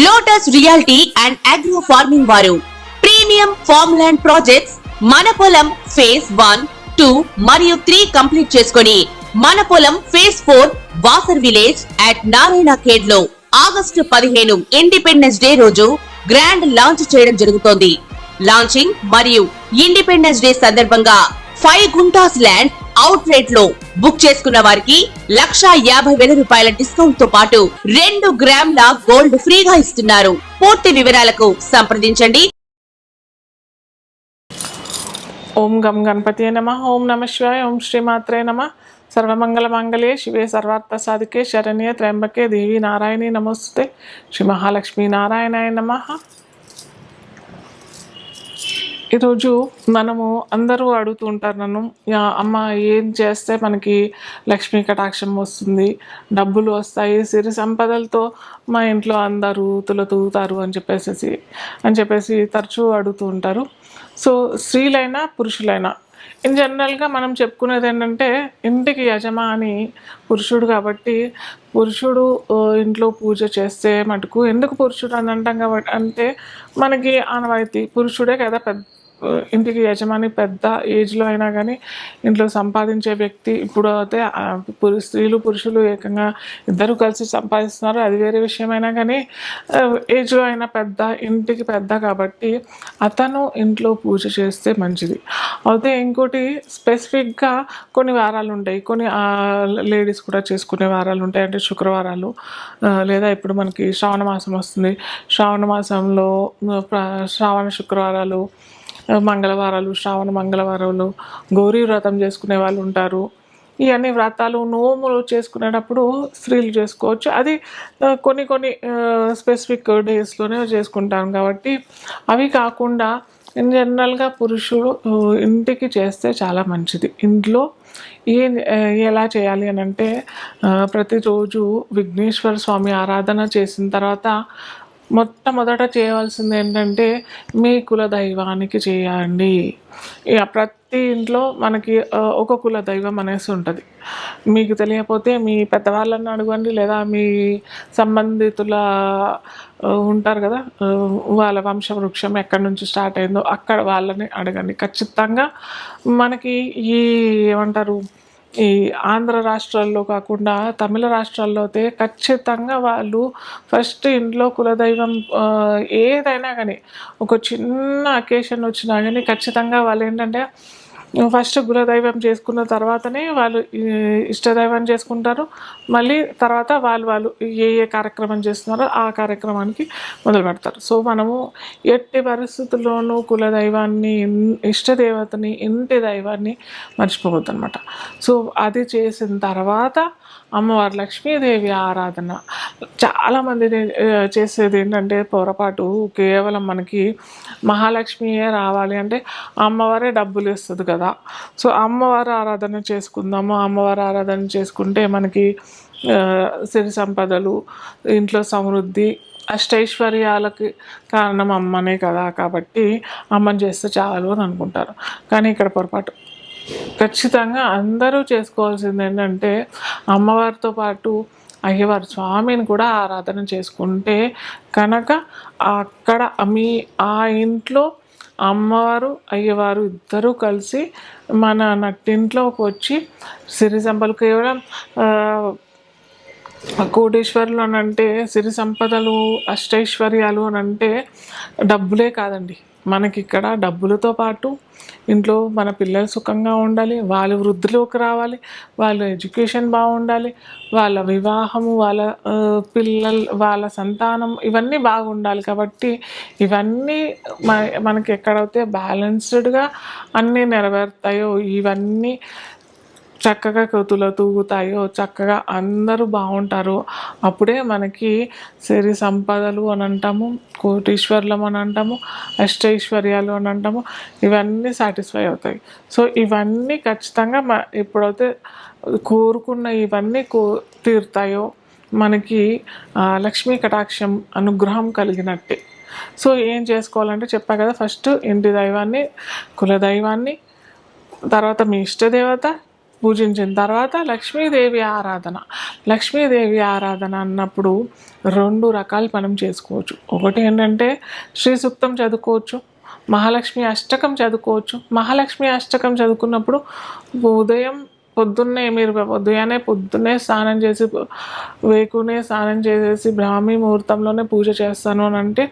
Lotus reality and agro farming వారు premium farm land projects మన పొలం ఫేజ్ 1, 2 మరియు 3 కంప్లీట్ చేసుకొని మన పొలం phase 4 Wasar village at Narayana Khed లో ఆగస్టు 15 ఇండిపెండెన్స్ డే రోజు గ్రాండ్ లాంచ్ చేయడం జరుగుతోంది. లాంచింగ్ మరియు ఇండిపెండెన్స్ డే సందర్భంగా 5 గుంటాస్ ల్యాండ్ అవుట్ రేట్ లో బుక్ చేసుకున్న వారికి 1,50,000 రూపాయల డిస్కౌంట్ తో పాటు 2 గ్రాముల గోల్డ్ ఫ్రీగా ఇస్తున్నారు. పూర్తి వివరాలకు సంప్రదించండి. ఓం గం గణపతియే నమః. ఓం నమః శివాయ. ఓం శ్రీమాత్రే నమః. సర్వమంగళ మంగళే శివే సర్వార్థ సాధికే శరణ్యే త్ర్యంబకే దేవి నారాయణి నమోస్తుతే. శ్రీ మహాలక్ష్మీ నారాయణాయ నమః. ఈరోజు మనము అందరూ అడుగుతూ ఉంటారు నన్ను, అమ్మ ఏం చేస్తే మనకి లక్ష్మీ కటాక్షం వస్తుంది, డబ్బులు వస్తాయి, సిరి సంపదలతో మా ఇంట్లో అందరూ తూగుతారు అని చెప్పేసి తరచూ అడుగుతూ ఉంటారు. సో స్త్రీలైనా పురుషులైనా ఇన్ జనరల్గా మనం చెప్పుకునేది ఏంటంటే, ఇంటికి యజమాని పురుషుడు కాబట్టి పురుషుడు ఇంట్లో పూజ చేస్తే మటుకు, ఎందుకు పురుషుడు అని అంటాం కాబట్టి అంటే మనకి ఆనవాయితీ పురుషుడే కదా ఇంటికి యజమాని. పెద్ద ఏజ్లో అయినా కానీ ఇంట్లో సంపాదించే వ్యక్తి. ఇప్పుడు అయితే స్త్రీలు పురుషులు ఏకంగా ఇద్దరు కలిసి సంపాదిస్తున్నారు, అది వేరే విషయమైనా కానీ ఏజ్లో అయినా ఇంటికి పెద్ద కాబట్టి అతను ఇంట్లో పూజ చేస్తే మంచిది. అయితే ఇంకోటి స్పెసిఫిక్గా కొన్ని వారాలు ఉంటాయి, కొన్ని లేడీస్ కూడా చేసుకునే వారాలు ఉంటాయి. అంటే శుక్రవారాలు, లేదా ఇప్పుడు మనకి శ్రావణ మాసం వస్తుంది, శ్రావణ మాసంలో శ్రావణ శుక్రవారాలు, మంగళవారాలు, శ్రావణ మంగళవారాలు, గౌరీ వ్రతం చేసుకునే వాళ్ళు ఉంటారు. ఇవన్నీ వ్రతాలు నోములు చేసుకునేటప్పుడు స్త్రీలు చేసుకోవచ్చు. అది కొన్ని స్పెసిఫిక్ డేస్లోనే చేసుకుంటాం కాబట్టి అవి కాకుండా ఇన్ జనరల్గా పురుషుడు ఇంటికి చేస్తే చాలా మంచిది. ఇంట్లో ఎలా చేయాలి అని అంటే, ప్రతిరోజు విఘ్నేశ్వర స్వామి ఆరాధన చేసిన తర్వాత మొట్టమొదట చేయవలసింది ఏంటంటే, మీ కులదైవానికి చేయండి. ఇక ప్రతి ఇంట్లో మనకి ఒక కులదైవం అనేసి ఉంటుంది. మీకు తెలియకపోతే మీ పెద్దవాళ్ళని అడగండి, లేదా మీ సంబంధితుల ఉంటారు కదా, వాళ్ళ వంశవృక్షం ఎక్కడి నుంచి స్టార్ట్ అయిందో అక్కడ వాళ్ళని అడగండి. ఖచ్చితంగా మనకి ఏమంటారు, ఈ ఆంధ్ర రాష్ట్రాల్లో కాకుండా తమిళ రాష్ట్రాల్లో అయితే ఖచ్చితంగా వాళ్ళు ఫస్ట్ ఇంట్లో కులదైవం ఏదైనా కానీ, ఒక చిన్న అకేషన్ వచ్చినా కానీ ఖచ్చితంగా వాళ్ళు ఏంటంటే ఫస్ట్ కులదైవం చేసుకున్న తర్వాతనే వాళ్ళు ఇష్టదైవం చేసుకుంటారు. మళ్ళీ తర్వాత వాళ్ళు ఏ కార్యక్రమం చేస్తున్నారో ఆ కార్యక్రమానికి మొదలు పెడతారు. సో మనము ఎట్టి పరిస్థితుల్లోనూ కులదైవాన్ని, ఇష్టదేవతని, ఇంటి దైవాన్ని మర్చిపోవద్దు అనమాట. సో అది చేసిన తర్వాత అమ్మవారు లక్ష్మీదేవి ఆరాధన. చాలామంది చేసేది ఏంటంటే పొరపాటు, కేవలం మనకి మహాలక్ష్మియే రావాలి అంటే అమ్మవారే డబ్బులు ఇస్తుంది కదా, సో అమ్మవారి ఆరాధన చేసుకుందాము. అమ్మవారి ఆరాధన చేసుకుంటే మనకి సిరి సంపదలు, ఇంట్లో సమృద్ధి, అష్టైశ్వర్యాలకి కారణం అమ్మనే కదా, కాబట్టి అమ్మని చేస్తే చాలు అని అనుకుంటారు. కానీ ఇక్కడ పొరపాటు. ఖచ్చితంగా అందరూ చేసుకోవాల్సింది ఏంటంటే, అమ్మవారితో పాటు అయ్యవారు స్వామిని కూడా ఆరాధన చేసుకుంటే కనుక అక్కడ ఆ ఇంట్లో అమ్మవారు అయ్యవారు ఇద్దరూ కలిసి మన నట్టింట్లోకి వచ్చి సిరి సంపదలు, కేవలం కోటీశ్వరులు అని అంటే, సిరి సంపదలు, అష్టైశ్వర్యాలు అని అంటే డబ్బులే కాదండి. మనకి ఇక్కడ డబ్బులతో పాటు ఇంట్లో మన పిల్లలు సుఖంగా ఉండాలి, వాళ్ళు వృద్ధిలోకి రావాలి, వాళ్ళ ఎడ్యుకేషన్ బాగుండాలి, వాళ్ళ వివాహము, వాళ్ళ సంతానం ఇవన్నీ బాగుండాలి. కాబట్టి ఇవన్నీ మనకి ఎక్కడైతే బ్యాలెన్స్డ్గా అన్నీ నెరవేరుతాయో, ఇవన్నీ చక్కగా తూగుతాయో, చక్కగా అందరూ బాగుంటారో, అప్పుడే మనకి సిరి సంపదలు అని అంటాము, కోటీశ్వర్లం అని అంటాము, అష్టైశ్వర్యాలు అని అంటాము, ఇవన్నీ సాటిస్ఫై అవుతాయి. సో ఇవన్నీ ఖచ్చితంగా ఎప్పుడైతే కోరుకున్న ఇవన్నీ తీరుతాయో మనకి లక్ష్మీ కటాక్షం అనుగ్రహం కలిగినట్టే. సో ఏం చేసుకోవాలంటే చెప్పా కదా, ఫస్ట్ ఇంటి దైవాన్ని, కులదైవాన్ని, తర్వాత మీ ఇష్టదేవత, పూజించిన తర్వాత లక్ష్మీదేవి ఆరాధన. లక్ష్మీదేవి ఆరాధన అన్నప్పుడు 2 రకాలు మనం చేసుకోవచ్చు. ఒకటి ఏంటంటే శ్రీ సూక్తం చదువుకోవచ్చు, మహాలక్ష్మి అష్టకం చదువుకోవచ్చు. మహాలక్ష్మి అష్టకం చదువుకున్నప్పుడు పొద్దున్నే స్నానం చేసి వేకునే స్నానం చేసేసి బ్రాహ్మీ ముహూర్తంలోనే పూజ చేస్తాను అని అంటే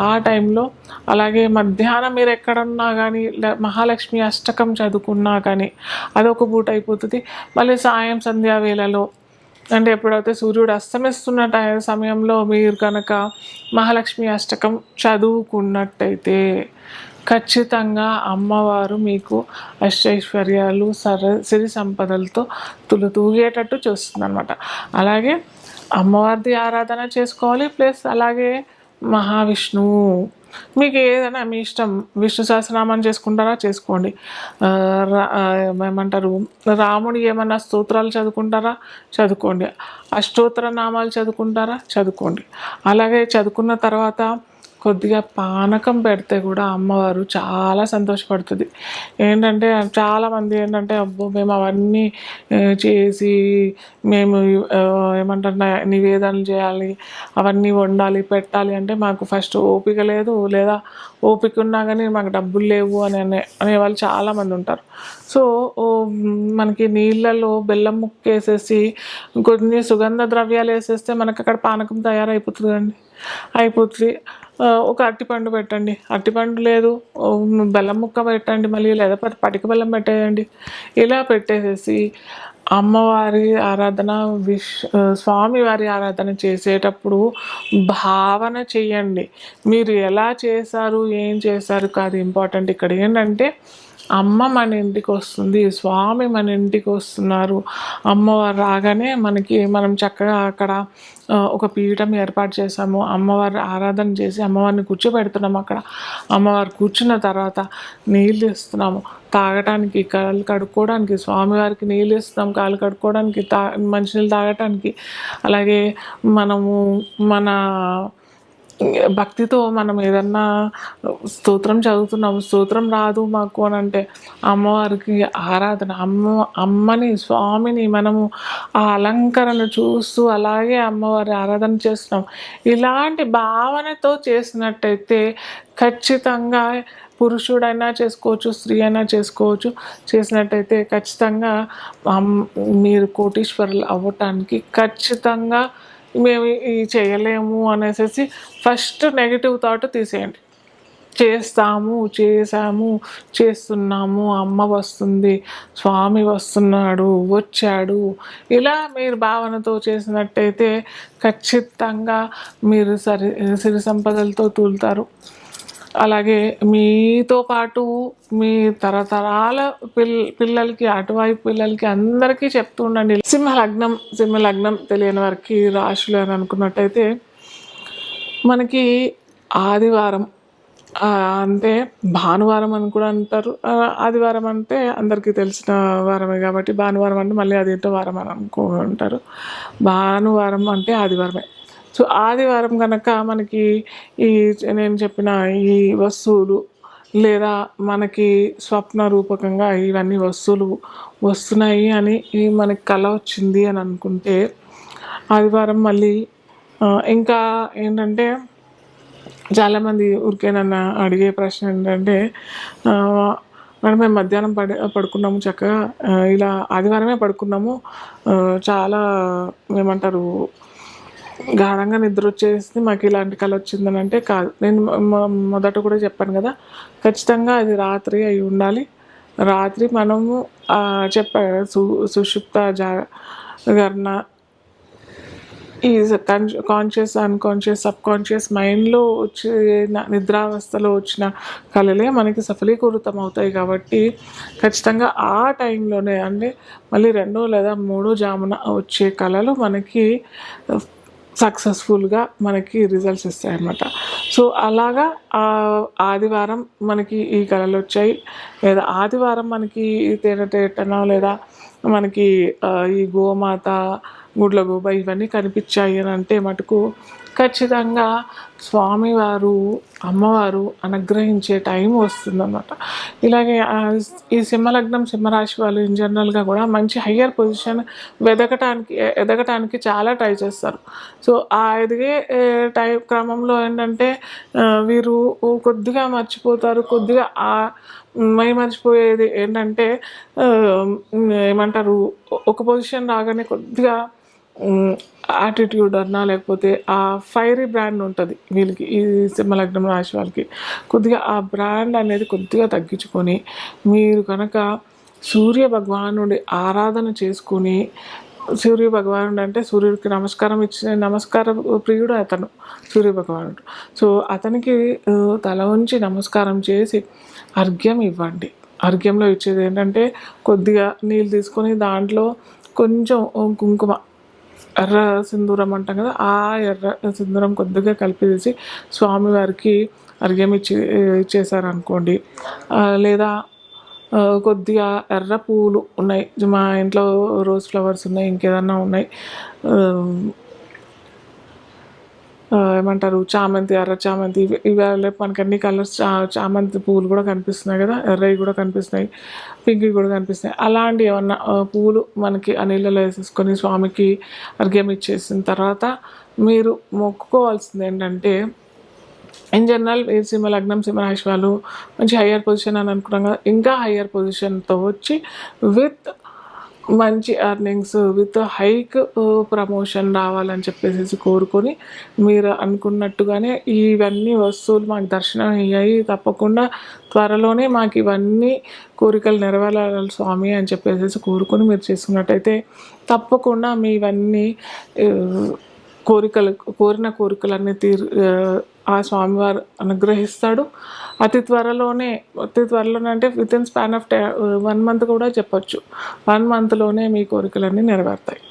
ఆ టైంలో, అలాగే మధ్యాహ్నం మీరు ఎక్కడున్నా కానీ మహాలక్ష్మి అష్టకం చదువుకున్నా కానీ అదొక పూట అయిపోతుంది. మళ్ళీ సంధ్యా వేళలో అంటే ఎప్పుడైతే సూర్యుడు అస్తమిస్తున్న సమయంలో మీరు కనుక మహాలక్ష్మి అష్టకం చదువుకున్నట్టయితే ఖచ్చితంగా అమ్మవారు మీకు అష్టైశ్వర్యాలు సిరి సంపదలతో తూగేటట్టు చూస్తుంది అనమాట. అలాగే అమ్మవారిది ఆరాధన చేసుకోవాలి, ప్లస్ అలాగే మహావిష్ణువు. మీకు ఏదైనా మీ ఇష్టం, విష్ణు సహస్రనామం చేసుకుంటారా చేసుకోండి, ఏమంటారు రాముడి ఏమన్నా స్తోత్రాలు చదువుకుంటారా చదువుకోండి, అష్టోత్తర నామాలు చదువుకుంటారా చదువుకోండి. అలాగే చదువుకున్న తర్వాత కొద్దిగా పానకం పెడితే కూడా అమ్మవారు చాలా సంతోషపడుతుంది. ఏంటంటే చాలామంది ఏంటంటే అబ్బో మేము అవన్నీ చేసి మేము ఏమంటారు నివేదనలు చేయాలి, అవన్నీ వండాలి పెట్టాలి అంటే మాకు ఫస్ట్ ఓపిక లేదు, లేదా ఓపిక ఉన్నా కానీ మాకు డబ్బులు లేవు అనేవాళ్ళు చాలామంది ఉంటారు. సో మనకి నీళ్ళలో బెల్లం ముక్క వేసేసి కొన్ని సుగంధ ద్రవ్యాలు వేసేస్తే మనకు అక్కడ పానకం తయారైపోతుందండి, అయిపోతుంది. ఒక అరటిపండు పెట్టండి, అరటిపండు లేదు బెల్లం ముక్క పెట్టండి, మళ్ళీ లేదా పటిక బెల్లం పెట్టేయండి. ఇలా పెట్టేసేసి అమ్మవారి ఆరాధన స్వామివారి ఆరాధన చేసేటప్పుడు భావన చెయ్యండి. మీరు ఎలా చేశారు ఏం చేశారు కాదు ఇంపార్టెంట్. ఇక్కడ ఏంటంటే అమ్మ మన ఇంటికి వస్తుంది, స్వామి మన ఇంటికి వస్తున్నారు. అమ్మవారు రాగానే మనం చక్కగా అక్కడ ఒక పీఠం ఏర్పాటు చేసాము, అమ్మవారి ఆరాధన చేసి అమ్మవారిని కూర్చోబెడుతున్నాము. అక్కడ అమ్మవారు కూర్చున్న తర్వాత నీళ్ళు ఇస్తున్నాము తాగటానికి, కాళ్ళు కడుక్కోవడానికి, స్వామివారికి నీళ్ళు ఇస్తున్నాం కాళ్ళు కడుక్కోవడానికి, మంచినీళ్ళు తాగటానికి. అలాగే మనము మన భక్తితో మనం ఏదన్నా స్తోత్రం చదువుతున్నాము, స్తోత్రం రాదు మాకు అని అంటే అమ్మవారికి ఆరాధన, అమ్మని స్వామిని మనము ఆ అలంకరణ చూస్తూ అలాగే అమ్మవారి ఆరాధన చేస్తున్నాం. ఇలాంటి భావనతో చేసినట్టయితే ఖచ్చితంగా పురుషుడైనా చేసుకోవచ్చు, స్త్రీ అయినా చేసుకోవచ్చు. చేసినట్టయితే ఖచ్చితంగా మీరు కోటీశ్వరులు అవ్వటానికి ఖచ్చితంగా మేము ఇది చేయలేము అనేసి ఫస్ట్ నెగిటివ్ థాట్ తీసేయండి. చేసాము చేస్తున్నాము, అమ్మ వస్తుంది, స్వామి వస్తున్నాడు వచ్చాడు, ఇలా మీరు భావనతో చేసినట్టయితే ఖచ్చితంగా మీరు సిరి సంపదలతో తూలుతారు. అలాగే మీతో పాటు మీ తరతరాల పిల్లలకి అటువైపు పిల్లలకి అందరికీ చెప్తూ ఉండండి. సింహలగ్నం తెలియని వారికి రాశులు అని అనుకున్నట్టయితే మనకి ఆదివారం అంటే భానువారం అని కూడా అంటారు. ఆదివారం అంటే అందరికీ తెలిసిన వారమే కాబట్టి భానువారం అంటే మళ్ళీ అదేంటో వారం అని అనుకుంటారు. భానువారం అంటే ఆదివారమే. సో ఆదివారం కనుక మనకి నేను చెప్పిన ఈ వస్తువులు లేదా మనకి స్వప్న రూపకంగా ఇవన్నీ వస్తువులు వస్తున్నాయి అని మనకి కళ వచ్చింది అని అనుకుంటే ఆదివారం మళ్ళీ ఇంకా ఏంటంటే చాలామంది ఊరికేనన్నా అడిగే ప్రశ్న ఏంటంటే మేడం మేము మధ్యాహ్నం పడుకున్నాము చక్కగా ఇలా ఆదివారమే పడుకున్నాము, చాలా ఏమంటారు గాఢంగా నిద్ర వచ్చేసి మాకు ఇలాంటి కళ వచ్చిందని అంటే కాదు. నేను మొదట కూడా చెప్పాను కదా, ఖచ్చితంగా అది రాత్రి అయి ఉండాలి. రాత్రి మనము సుషుప్త జాగరణ ఈ కాన్షియస్ అన్కాన్షియస్ సబ్కాన్షియస్ మైండ్లో వచ్చే నిద్రావస్థలో వచ్చిన కళలే మనకి సఫలీకృతం అవుతాయి. కాబట్టి ఖచ్చితంగా ఆ టైంలోనే అంటే మళ్ళీ 2 లేదా 3 జామున వచ్చే కళలు మనకి సక్సెస్ఫుల్గా మనకి రిజల్ట్స్ ఇస్తాయి అన్నమాట. సో అలాగా ఆదివారం మనకి ఈ కళలు వచ్చాయి, లేదా ఆదివారం మనకి తేనెటేటనో లేదా మనకి ఈ గోమాత గుడ్ల గోబ ఇవన్నీ కనిపించాయి అని అంటే మటుకు ఖచ్చితంగా స్వామివారు, అమ్మవారు అనుగ్రహించే టైం వస్తుందన్నమాట. ఇలాగే ఈ సింహలగ్నం, సింహరాశి వాళ్ళు ఇన్ జనరల్గా కూడా మంచి హయ్యర్ పొజిషన్ ఎదగటానికి చాలా ట్రై చేస్తారు. సో ఆ ఎదిగే క్రమంలో ఏంటంటే వీరు కొద్దిగా మర్చిపోతారు. కొద్దిగా మర్చిపోయేది ఏంటంటే ఏమంటారు, ఒక పొజిషన్ రాగానే కొద్దిగా యాటిట్యూడ్ అన్నా లేకపోతే ఆ ఫైరీ బ్రాండ్ ఉంటుంది వీళ్ళకి, ఈ సింహలగ్నం రాశి వాళ్ళకి. కొద్దిగా ఆ బ్రాండ్ అనేది కొద్దిగా తగ్గించుకొని మీరు కనుక సూర్య భగవానుడి ఆరాధన చేసుకుని, సూర్య భగవానుడు అంటే సూర్యుడికి నమస్కార ప్రియుడు అతను, సూర్య భగవానుడు. సో అతనికి తల ఉంచి నమస్కారం చేసి అర్ఘ్యం ఇవ్వండి. అర్ఘ్యంలో ఇచ్చేది ఏంటంటే కొద్దిగా నీళ్ళు తీసుకొని దాంట్లో కొంచెం కుంకుమ, ఎర్ర సింధూరం అంటాం కదా, ఆ ఎర్ర సింధూరం కొద్దిగా కలిపేసి స్వామివారికి అర్ఘ్యం ఇచ్చేసారనుకోండి. లేదా కొద్దిగా ఎర్ర పువ్వులు ఉన్నాయి, మా ఇంట్లో రోజ్ ఫ్లవర్స్ ఉన్నాయి, ఇంకేదన్నా ఉన్నాయి, ఏమంటారు చామంతి, ఎర్ర చామంతి, ఇవాళ మనకి అన్ని కలర్స్ చామంతి పువ్వులు కూడా కనిపిస్తున్నాయి కదా, ఎర్రవి కూడా కనిపిస్తున్నాయి, పింక్ కూడా కనిపిస్తున్నాయి. అలాంటి ఏమన్నా పువ్వులు మనకి ఆ నీళ్ళలో వేసేసుకొని స్వామికి అర్ఘ్యం ఇచ్చేసిన తర్వాత మీరు మొక్కుకోవాల్సింది ఏంటంటే, ఇన్ జనరల్ సింహలగ్నం, సింహరాశి వాళ్ళు మంచి హయ్యర్ పొజిషన్ అని అనుకున్నాం కదా, ఇంకా హయ్యర్ పొజిషన్తో వచ్చి విత్ మంచి ఎర్నింగ్స్, విత్ హైక్ ప్రమోషన్ రావాలని చెప్పేసి కోరుకొని మీరు అనుకున్నట్టుగానే ఇవన్నీ వస్తువులు మాకు దర్శనం అయ్యాయి, తప్పకుండా త్వరలోనే మాకు ఇవన్నీ కోరికలు నెరవేరాలి స్వామి అని చెప్పేసి కోరుకొని మీరు చేసుకున్నట్టయితే తప్పకుండా మీ ఇవన్నీ కోరిన కోరికలన్నీ ఆ స్వామివారు అనుగ్రహిస్తాడు. అతి త్వరలోనే అంటే with in span of 1 month కూడా చెప్పచ్చు. 1 మంత్లోనే మీ కోరికలన్నీ నెరవేరుతాయి.